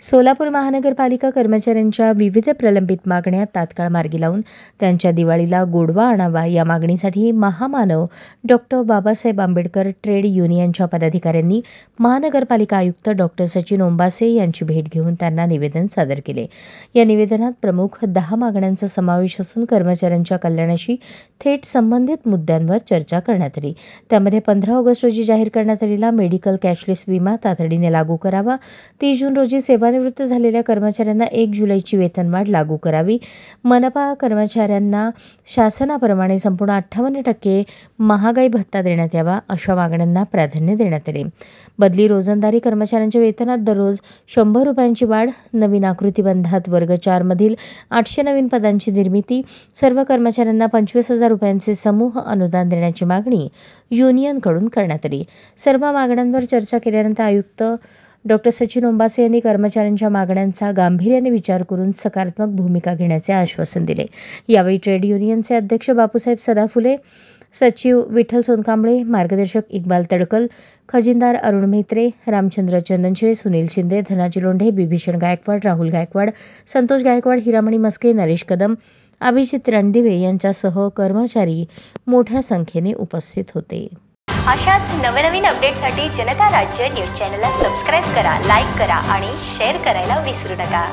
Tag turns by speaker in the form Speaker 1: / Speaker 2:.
Speaker 1: सोलापूर महानगरपालिका कर्मचाऱ्यांच्या विविध प्रलंबित मागण्या तात्काळ मार्गी लावून त्यांच्या दिवाळीला गोडवा आणावा या मागणीसाठी महामानव डॉक्टर बाबासाहेब आंबेडकर ट्रेड युनियनच्या पदाधिकाऱ्यांनी महानगरपालिका आयुक्त डॉक्टर सचिन ओंबासे यांची भेट घेऊन त्यांना निवेदन सादर केले। या निवेदनात प्रमुख 10 मागण्यांचा समावेश असून कर्मचाऱ्यांच्या कल्याणाशी थेट संबंधित मुद्द्यांवर चर्चा करण्यात आली। त्यामध्ये 15 ऑगस्ट रोजी जाहीर करण्यात आलेला मेडिकल कॅशलेस विमा तातडीने लागू करावा, 30 जून रोजी सेवानिवृत्त झालेल्या कर्मचाऱ्यांना 1 जुलैची वेतनवाढ लागू करावी, मनपा कर्मचाऱ्यांना शासनाप्रमाणे संपूर्ण 58% महागाई भत्ता देण्यात यावा अशा मागण्यांना प्राधान्य देण्यात आले। बदली रोजंदारी कर्मचाऱ्यांच्या वेतनात दररोज 100 रुपयांची वाढ, नवीन आकृतीबंधात वर्ग 4 मधील 800 नवीन पदांची निर्मिती, सर्व कर्मचाऱ्यांना 25,000 रुपयांचे समूह अनुदान देण्याची मागणी युनियनकडून करण्यात आली। सर्व मागण्यांवर चर्चा केल्यानंतर आयुक्त डॉक्टर सचिन ओंबासे यांनी कर्मचाऱ्यांच्या मागण्यांचा गांभीर्याने विचार करून सकारात्मक भूमिका घेण्याचे आश्वासन दिले। यावेळी ट्रेड युनियनचे अध्यक्ष बापूसाहेब सदाफुले, सचिव विठ्ठल सोनकांबळे, मार्गदर्शक इक्बाल तडकल, खजिनदार अरुण म्हेत्रे, रामचंद्र चंदनशिवे, सुनील शिंदे, धनाजी लोंढे, बिभीषण गायकवाड, राहुल गायकवाड, संतोष गायकवाड, हिरामणी मस्के, नरेश कदम, अभिजित रणदिवे यांच्यासह कर्मचारी मोठ्या संख्येने उपस्थित होते।
Speaker 2: अशाच नवनवीन अपडेटसाठी जनता राज्य न्यूज चॅनलला सबस्क्राईब करा, लाईक करा आणि शेअर करायला विसरू नका।